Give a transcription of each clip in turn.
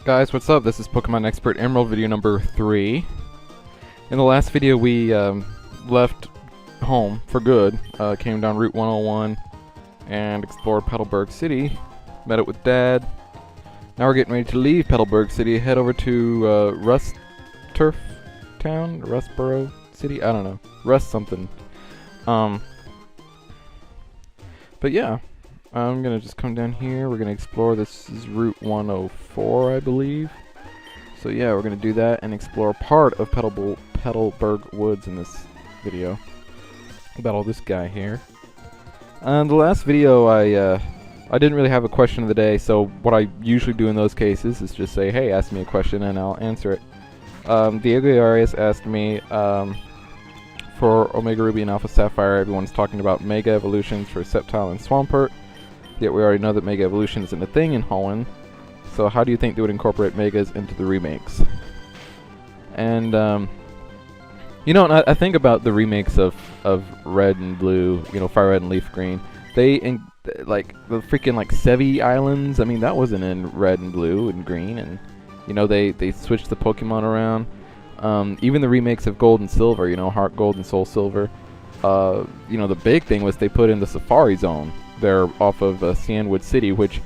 Guys, what's up? This is Pokemon Expert Emerald video number 3. In the last video we left home for good, came down Route 101 and explored Petalburg City, met up with Dad. Now we're getting ready to leave Petalburg City, head over to Turf Town, Rustboro City, I don't know, Rust something. But yeah, I'm gonna just come down here. We're gonna explore. This is Route 104, I believe. So yeah, we're gonna do that and explore part of Petalburg Woods in this video. Battle this guy here. The last video, I didn't really have a question of the day. So what I usually do in those cases is just say, "Hey, ask me a question," and I'll answer it. Diego Arias asked me, for Omega Ruby and Alpha Sapphire, everyone's talking about Mega Evolutions for Sceptile and Swampert. Yet we already know that Mega Evolution isn't a thing in Hoenn. So how do you think they would incorporate Megas into the remakes? And, you know, I think about the remakes of Red and Blue, you know, Fire Red and Leaf Green. Like, the freaking, like, Sevi Islands, I mean, that wasn't in Red and Blue and Green. And, you know, they switched the Pokemon around. Even the remakes of Gold and Silver, you know, Heart Gold and Soul Silver. You know, the big thing was they put in the Safari Zone there off of Cianwood City, which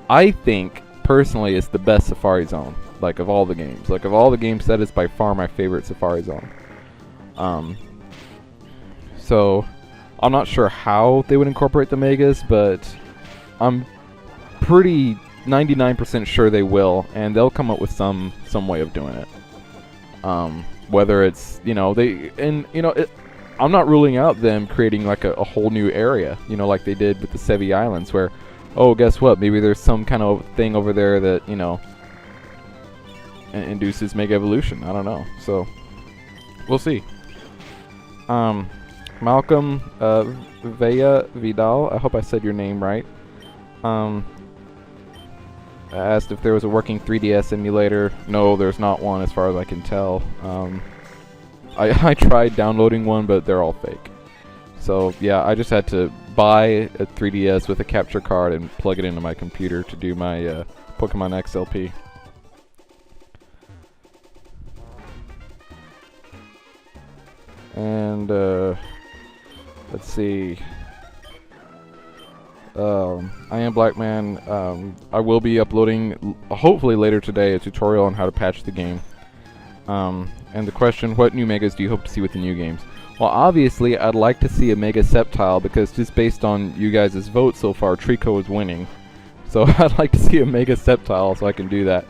I think personally is the best Safari Zone, like, of all the games. Like, of all the games, that is by far my favorite Safari Zone. So I'm not sure how they would incorporate the Megas, but I'm pretty 99% sure they will, and they'll come up with some way of doing it. Whether it's, you know, I'm not ruling out them creating like a whole new area, you know, like they did with the Sevi Islands, where, oh, guess what, maybe there's some kind of thing over there that, you know, induces Mega Evolution. I don't know, so we'll see. Malcolm Vea Vidal, I hope I said your name right. I asked if there was a working 3DS emulator. No, there's not one as far as I can tell. I tried downloading one, but they're all fake. So yeah, I just had to buy a 3DS with a capture card and plug it into my computer to do my Pokemon XLP. And let's see. I am Black Man. I will be uploading, hopefully later today, a tutorial on how to patch the game. And the question, what new Megas do you hope to see with the new games? Well, obviously, I'd like to see a Mega Sceptile, because just based on you guys' vote so far, Trico is winning. So I'd like to see a Mega Sceptile so I can do that.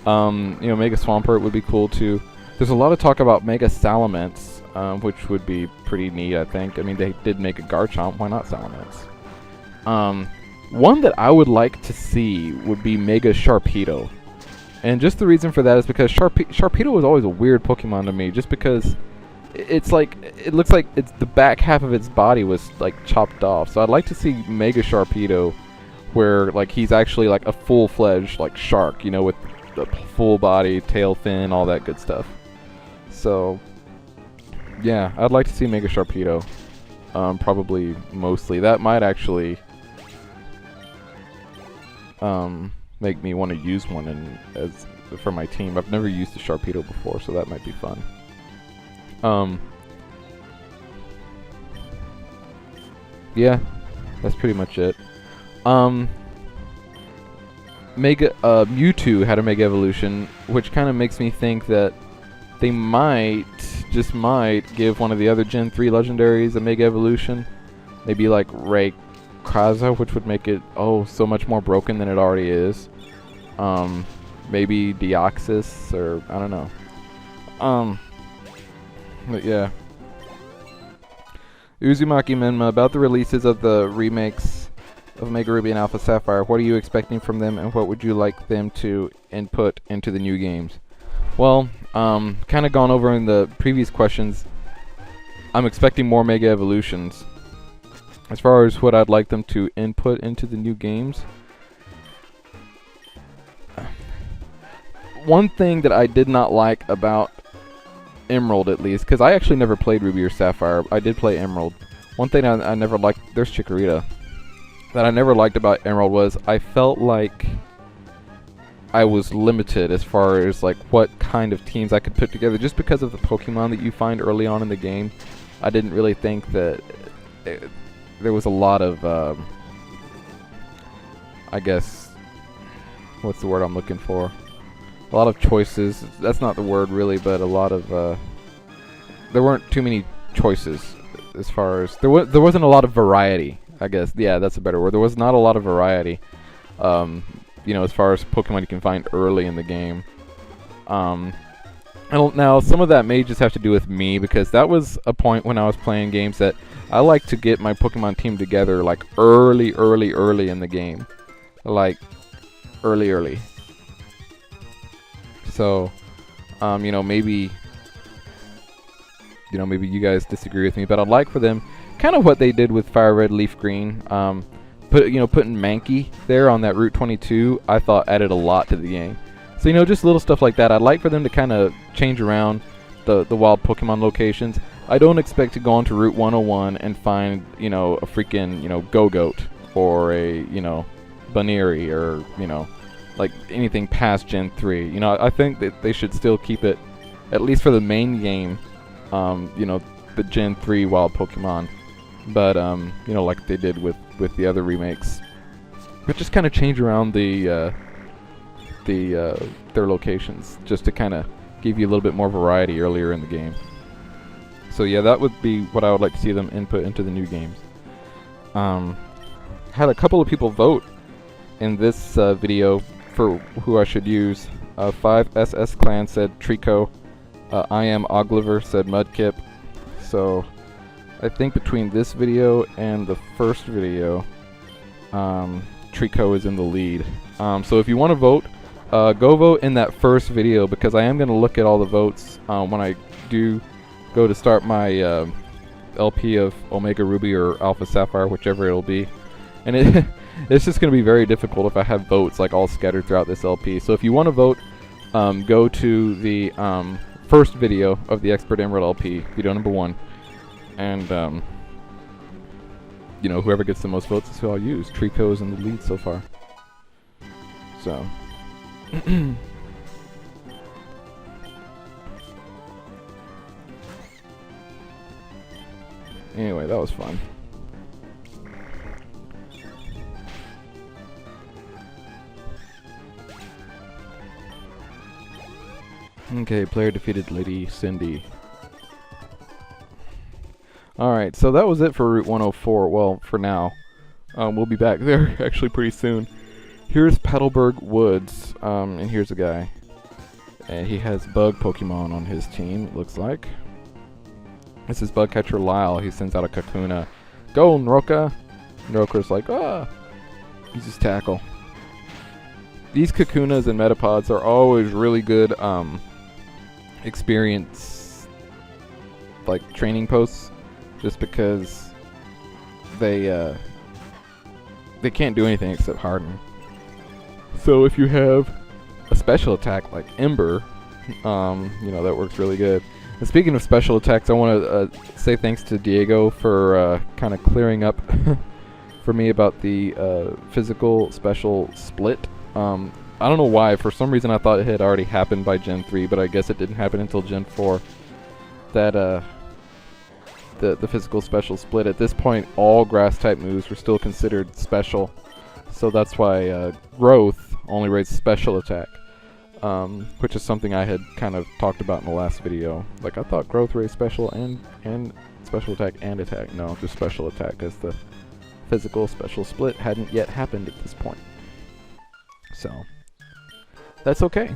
You know, Mega Swampert would be cool too. There's a lot of talk about Mega Salamence, which would be pretty neat, I think. I mean, they did make a Garchomp, why not Salamence? One that I would like to see would be Mega Sharpedo. And just the reason for that is because Sharpedo was always a weird Pokemon to me, just because it's like, it looks like it's the back half of its body was like chopped off. So I'd like to see Mega Sharpedo where like he's actually like a full-fledged like shark, you know, with the full body, tail fin, all that good stuff. So yeah, I'd like to see Mega Sharpedo. Probably mostly. That might actually make me want to use one for my team. I've never used a Sharpedo before, so that might be fun. Yeah, that's pretty much it. Mewtwo had a Mega Evolution, which kind of makes me think that they just might give one of the other Gen 3 legendaries a Mega Evolution. Maybe like Rayquaza, which would make it, so much more broken than it already is. Maybe Deoxys, or I don't know. But yeah. Uzumaki Menma, about the releases of the remakes of Mega Ruby and Alpha Sapphire, what are you expecting from them, and what would you like them to input into the new games? Well, kind of gone over in the previous questions, I'm expecting more Mega Evolutions. As far as what I'd like them to input into the new games, one thing that I did not like about Emerald, at least, because I actually never played Ruby or Sapphire, I did play Emerald. One thing I never liked, there's Chikorita, that I never liked about Emerald was I felt like I was limited as far as like what kind of teams I could put together, just because of the Pokemon that you find early on in the game. I didn't really think that there was a lot of, I guess, what's the word I'm looking for? A lot of choices. That's not the word really, but a lot of, there weren't too many choices as far as, there wasn't a lot of variety, I guess. Yeah, that's a better word. There was not a lot of variety, you know, as far as Pokemon you can find early in the game. Now, some of that may just have to do with me, because that was a point when I was playing games that I like to get my Pokemon team together like early in the game. Like, early. So, you know, maybe you guys disagree with me, but I'd like for them, kind of what they did with Fire Red, Leaf Green, putting Mankey there on that Route 22, I thought added a lot to the game. So, you know, just little stuff like that. I'd like for them to kind of change around the wild Pokemon locations. I don't expect to go onto Route 101 and find, you know, a freaking, you know, Go-Goat or a, you know, Baneri or, you know, like anything past Gen 3. You know, I think that they should still keep it, at least for the main game, you know, the Gen 3 wild Pokemon. But, you know, like they did with the other remakes. But just kind of change around their locations, just to kind of give you a little bit more variety earlier in the game. So yeah, that would be what I would like to see them input into the new games. Had a couple of people vote in this video for who I should use. 5SS Clan said Trico. I Am Ogliver said Mudkip. So I think between this video and the first video, Trico is in the lead. So if you want to vote, go vote in that first video, because I am going to look at all the votes when I do go to start my LP of Omega Ruby or Alpha Sapphire, whichever it'll be. And it's just going to be very difficult if I have votes like all scattered throughout this LP. So if you want to vote, go to the first video of the Expert Emerald LP, video number 1. And, you know, whoever gets the most votes is who I'll use. Trico is in the lead so far. So... Anyway, that was fun. Okay, player defeated Lady Cindy. Alright, so that was it for Route 104. Well, for now. We'll be back there actually pretty soon. Here's Petalburg Woods, and here's a guy. And he has bug Pokemon on his team, it looks like. This is bug catcher Lyle. He sends out a Kakuna. Go, Nroka! Nroka's like, ah! Uses Tackle. These Kakunas and Metapods are always really good experience, like, training posts. Just because they can't do anything except harden. So if you have a special attack like Ember, you know, that works really good. And speaking of special attacks, I want to say thanks to Diego for kind of clearing up for me about the physical special split. I don't know why. For some reason I thought it had already happened by Gen 3, but I guess it didn't happen until Gen 4. That the physical special split. At this point, all grass-type moves were still considered special. So that's why Growth only raised special attack. Which is something I had kind of talked about in the last video. Like, I thought Growth raised special and special attack and attack. No, just special attack, because the physical special split hadn't yet happened at this point. So, that's okay.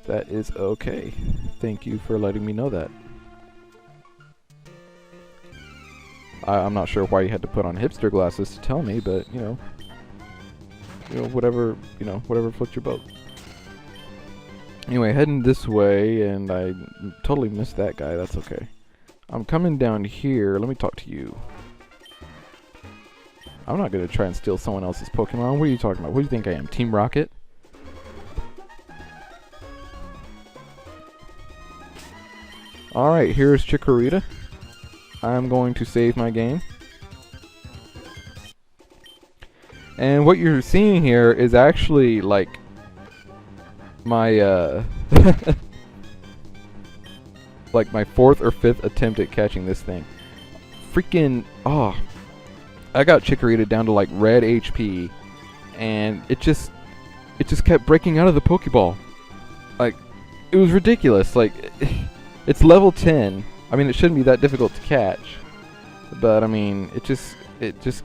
That is okay. Thank you for letting me know that. I'm not sure why you had to put on hipster glasses to tell me, but, you know, whatever floats your boat. Anyway, heading this way, and I totally missed that guy. That's okay. I'm coming down here. Let me talk to you. I'm not going to try and steal someone else's Pokemon. What are you talking about? What do you think I am? Team Rocket? Alright, here's Chikorita. I'm going to save my game. And what you're seeing here is actually, like, my like my 4th or 5th attempt at catching this thing. Freaking, oh, I got Chikorita down to like red HP, and it just kept breaking out of the Pokeball. Like, it was ridiculous. Like, it's level 10. I mean, it shouldn't be that difficult to catch, but I mean, it just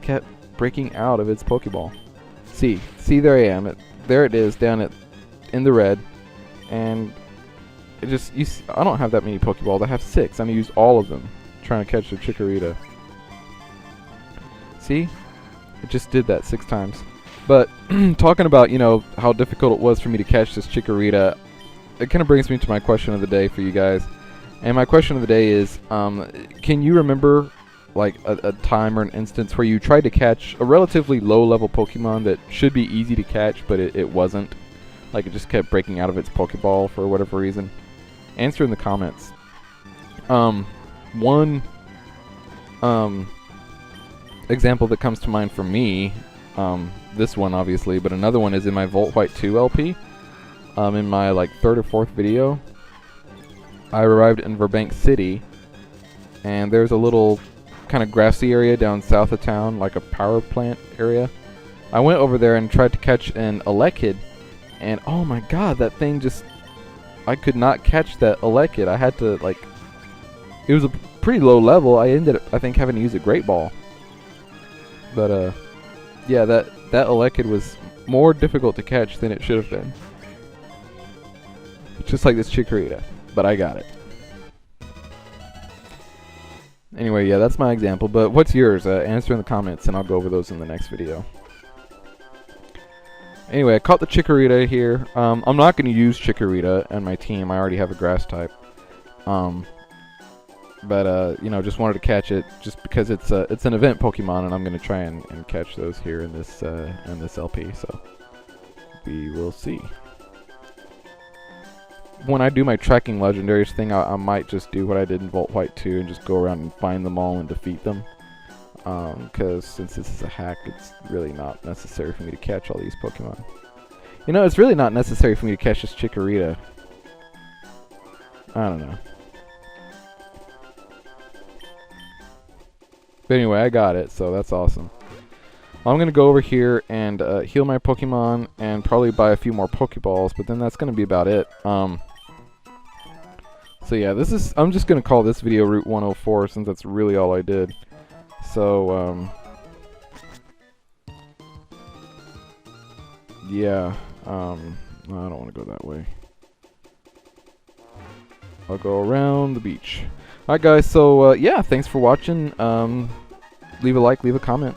kept breaking out of its Pokeball. See, there I am. There it is, down in the red, and it just, I don't have that many Pokeballs. I have 6. I'm gonna use all of them trying to catch the Chikorita. See, it just did that 6 times. But talking about, you know, how difficult it was for me to catch this Chikorita, it kind of brings me to my question of the day for you guys. And my question of the day is, can you remember like a time or an instance where you tried to catch a relatively low-level Pokemon that should be easy to catch, but it wasn't? Like, it just kept breaking out of its Pokeball for whatever reason? Answer in the comments. One example that comes to mind for me, this one obviously, but another one is in my Volt White 2 LP. In my like 3rd or 4th video, I arrived in Burbank City, and there's a little kind of grassy area down south of town, like a power plant area. I went over there and tried to catch an Elekid, and oh my god, that thing just, I could not catch that Elekid. I had to, like, it was a pretty low level. I ended up, I think, having to use a Great Ball. But yeah, that Elekid was more difficult to catch than it should have been. Just like this Chikorita, but I got it. Anyway, yeah, that's my example, but what's yours? Answer in the comments, and I'll go over those in the next video. Anyway, I caught the Chikorita here. I'm not going to use Chikorita on my team. I already have a Grass type. But you know, just wanted to catch it just because it's an event Pokemon, and I'm going to try and catch those here in this LP. So we will see. When I do my tracking legendaries thing, I might just do what I did in Volt White 2 and just go around and find them all and defeat them. Because since this is a hack, it's really not necessary for me to catch all these Pokemon. You know, it's really not necessary for me to catch this Chikorita. I don't know. But anyway, I got it, so that's awesome. I'm going to go over here and heal my Pokemon and probably buy a few more Pokeballs, but then that's going to be about it. So yeah, I'm just going to call this video Route 104 since that's really all I did. So, yeah, no, I don't want to go that way. I'll go around the beach. Alright guys, so yeah, thanks for watching. Leave a like, leave a comment.